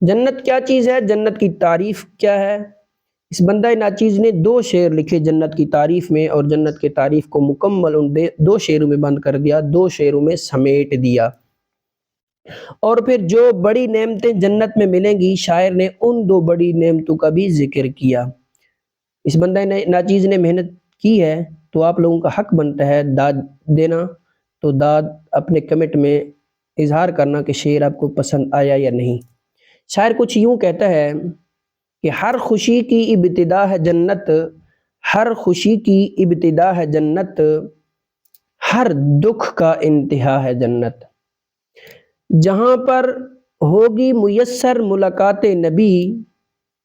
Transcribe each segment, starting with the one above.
جنت کیا چیز ہے، جنت کی تعریف کیا ہے؟ اس بندہ ناچیز نے 2 شعر لکھے جنت کی تعریف میں، اور جنت کی تعریف کو مکمل ان 2 شعروں میں بند کر دیا، 2 شعروں میں سمیٹ دیا۔ اور پھر جو بڑی نعمتیں جنت میں ملیں گی، شاعر نے ان 2 بڑی نعمتوں کا بھی ذکر کیا۔ اس بندہ ناچیز نے محنت کی ہے، تو آپ لوگوں کا حق بنتا ہے داد دینا، تو داد اپنے کمنٹ میں اظہار کرنا کہ شعر آپ کو پسند آیا یا نہیں۔ شاعر کچھ یوں کہتا ہے کہ ہر خوشی کی ابتدا ہے جنت، ہر خوشی کی ابتدا ہے جنت، ہر دکھ کا انتہا ہے جنت۔ جہاں پر ہوگی میسر ملاقات نبی،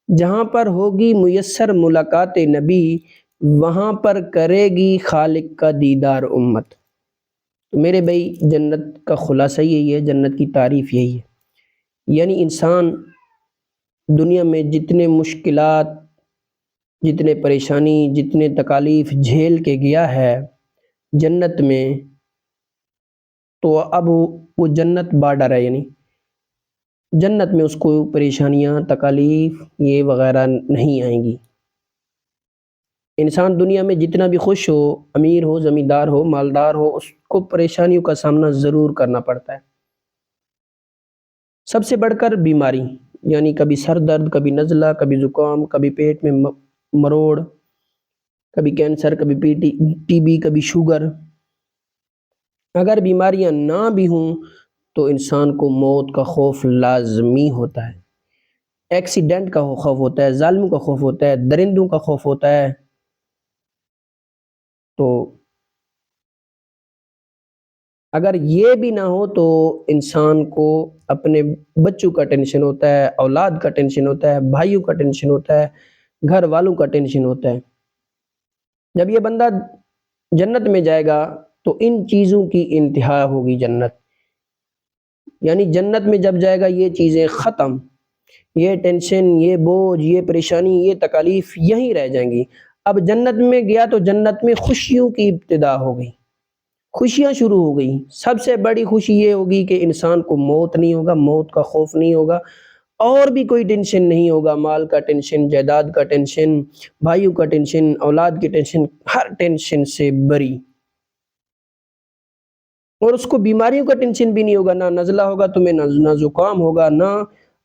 جہاں پر ہوگی میسر ملاقات نبی، وہاں پر کرے گی خالق کا دیدار امت۔ تو میرے بھائی جنت کا خلاصہ یہی ہے، جنت کی تعریف یہی ہے، یعنی انسان دنیا میں جتنے مشکلات، جتنے پریشانی، جتنے تکالیف جھیل کے گیا ہے جنت میں، تو اب وہ جنت بارڈر ہے، یعنی جنت میں اس کو پریشانیاں، تکالیف یہ وغیرہ نہیں آئیں گی۔ انسان دنیا میں جتنا بھی خوش ہو، امیر ہو، زمیندار ہو، مالدار ہو، اس کو پریشانیوں کا سامنا ضرور کرنا پڑتا ہے۔ سب سے بڑھ کر بیماری، یعنی کبھی سر درد، کبھی نزلہ، کبھی زکام، کبھی پیٹ میں مروڑ، کبھی کینسر، کبھی ٹی بی، کبھی شوگر۔ اگر بیماریاں نہ بھی ہوں تو انسان کو موت کا خوف لازمی ہوتا ہے، ایکسیڈنٹ کا خوف ہوتا ہے، ظالموں کا خوف ہوتا ہے، درندوں کا خوف ہوتا ہے۔ تو اگر یہ بھی نہ ہو تو انسان کو اپنے بچوں کا ٹینشن ہوتا ہے، اولاد کا ٹینشن ہوتا ہے، بھائیوں کا ٹینشن ہوتا ہے، گھر والوں کا ٹینشن ہوتا ہے۔ جب یہ بندہ جنت میں جائے گا تو ان چیزوں کی انتہا ہوگی جنت، یعنی جنت میں جب جائے گا یہ چیزیں ختم، یہ ٹینشن، یہ بوجھ، یہ پریشانی، یہ تکالیف یہیں رہ جائیں گی۔ اب جنت میں گیا تو جنت میں خوشیوں کی ابتدا ہو گئی، خوشیاں شروع ہو گئی۔ سب سے بڑی خوشی یہ ہوگی کہ انسان کو موت نہیں ہوگا، موت کا خوف نہیں ہوگا، اور بھی کوئی ٹینشن نہیں ہوگا، مال کا ٹینشن، جائیداد کا ٹینشن، بھائیوں کا ٹینشن، اولاد کی ٹینشن، ہر ٹینشن سے بری۔ اور اس کو بیماریوں کا ٹینشن بھی نہیں ہوگا، نہ نزلہ ہوگا تمہیں، نہ زکام ہوگا، نہ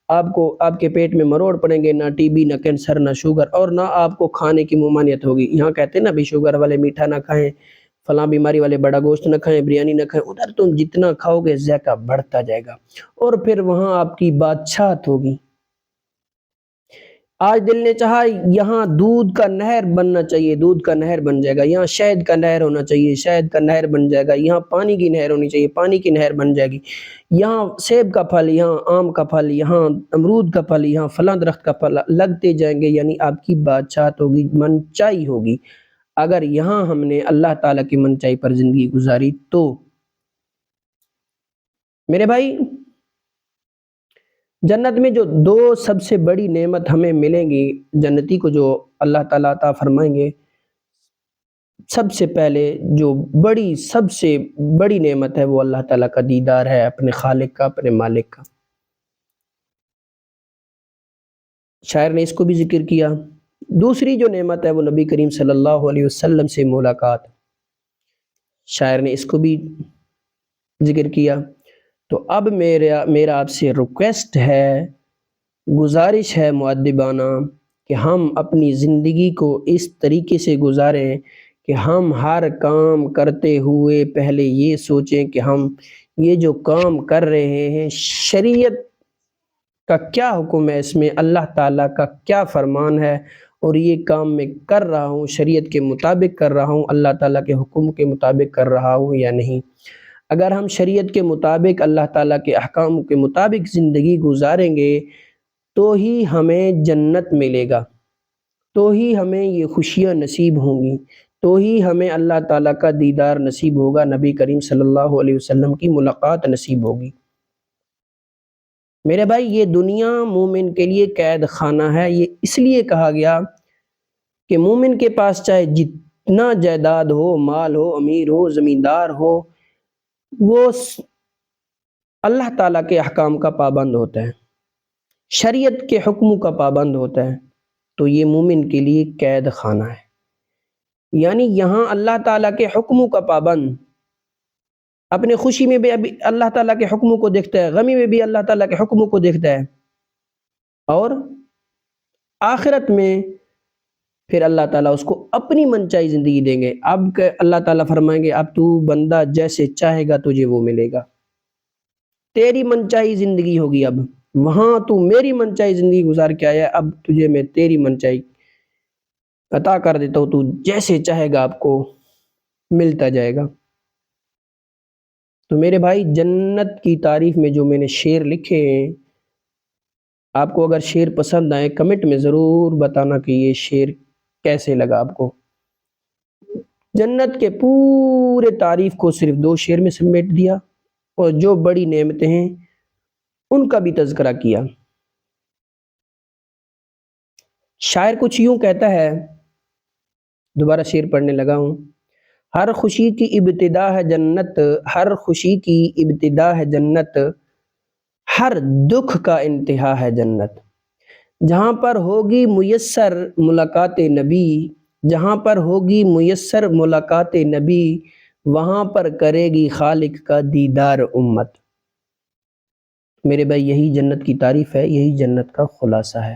آپ کے پیٹ میں مروڑ پڑیں گے، نہ ٹی بی، نہ کینسر، نہ شوگر، اور نہ آپ کو کھانے کی ممانعت ہوگی۔ یہاں کہتے ہیں نا بھی شوگر والے میٹھا نہ کھائیں، فلاں بیماری والے بڑا گوشت نہ کھائیں، بریانی نہ کھائیں، ادھر تم جتنا کھاؤ گے ذائقہ بڑھتا جائے گا، اور پھر وہاں آپ کی بادشاہت ہوگی۔ آج دل نے چاہا یہاں دودھ کا نہر بننا چاہیے، دودھ کا نہر بن جائے گا، یہاں شہد کا نہر ہونا چاہیے، شہد کا نہر بن جائے گا، یہاں پانی کی نہر ہونی چاہیے، پانی کی نہر بن جائے گی، یہاں سیب کا پھل، یہاں آم کا پھل، یہاں امرود کا پھل، یہاں فلاں درخت کا پھل لگتے جائیں گے، یعنی آپ کی بادشاہت ہوگی، منچائی ہوگی۔ اگر یہاں ہم نے اللہ تعالیٰ کی منچائی پر زندگی گزاری تو میرے بھائی جنت میں جو 2 سب سے بڑی نعمت ہمیں ملیں گی، جنتی کو جو اللہ تعالیٰ عطا فرمائیں گے، سب سے پہلے جو سب سے بڑی نعمت ہے وہ اللہ تعالیٰ کا دیدار ہے، اپنے خالق کا، اپنے مالک کا۔ شاعر نے اس کو بھی ذکر کیا۔ دوسری جو نعمت ہے وہ نبی کریم صلی اللہ علیہ وسلم سے ملاقات، شاعر نے اس کو بھی ذکر کیا۔ تو اب میرا آپ سے ریکویسٹ ہے، گزارش ہے مؤدبانہ، کہ ہم اپنی زندگی کو اس طریقے سے گزاریں کہ ہم ہر کام کرتے ہوئے پہلے یہ سوچیں کہ ہم یہ جو کام کر رہے ہیں شریعت کا کیا حکم ہے، اس میں اللہ تعالیٰ کا کیا فرمان ہے، اور یہ کام میں کر رہا ہوں شریعت کے مطابق کر رہا ہوں، اللہ تعالیٰ کے حکم کے مطابق کر رہا ہوں یا نہیں۔ اگر ہم شریعت کے مطابق، اللہ تعالیٰ کے احکام کے مطابق زندگی گزاریں گے تو ہی ہمیں جنت ملے گا، تو ہی ہمیں یہ خوشیاں نصیب ہوں گی، تو ہی ہمیں اللہ تعالیٰ کا دیدار نصیب ہوگا، نبی کریم صلی اللہ علیہ وسلم کی ملاقات نصیب ہوگی۔ میرے بھائی یہ دنیا مومن کے لیے قید خانہ ہے، یہ اس لیے کہا گیا کہ مومن کے پاس چاہے جتنا جائیداد ہو، مال ہو، امیر ہو، زمیندار ہو، وہ اللہ تعالیٰ کے احکام کا پابند ہوتا ہے۔ شریعت کے حکموں کا پابند ہوتا ہے تو یہ مومن کے لیے قید خانہ ہے۔ یعنی یہاں اللہ تعالیٰ کے حکموں کا پابند اپنے خوشی میں بھی ابھی اللہ تعالیٰ کے حکموں کو دیکھتا ہے، غمی میں بھی اللہ تعالیٰ کے حکموں کو دیکھتا ہے، اور آخرت میں پھر اللہ تعالیٰ اس کو اپنی منچائی زندگی دیں گے۔ اب کہ اللہ تعالیٰ فرمائیں گے اب تو بندہ جیسے چاہے گا تجھے وہ ملے گا، تیری منچائی زندگی ہوگی۔ اب وہاں تو میری منچائی زندگی گزار کے آیا، اب تجھے میں تیری منچائی عطا کر دیتا ہوں، تو جیسے چاہے گا آپ کو ملتا جائے گا۔ تو میرے بھائی جنت کی تعریف میں جو میں نے شعر لکھے ہیں، آپ کو اگر شعر پسند آئے کمنٹ میں ضرور بتانا کہ یہ شعر کیسے لگا آپ کو۔ جنت کے پورے تعریف کو صرف 2 شعر میں سمیٹ دیا، اور جو بڑی نعمتیں ہیں ان کا بھی تذکرہ کیا۔ شاعر کچھ یوں کہتا ہے، دوبارہ شعر پڑھنے لگا ہوں۔ ہر خوشی کی ابتدا ہے جنت، ہر خوشی کی ابتدا ہے جنت، ہر دکھ کا انتہا ہے جنت۔ جہاں پر ہوگی میسر ملاقات نبی، جہاں پر ہوگی میسر ملاقات نبی، وہاں پر کرے گی خالق کا دیدار امت۔ میرے بھائی یہی جنت کی تعریف ہے، یہی جنت کا خلاصہ ہے۔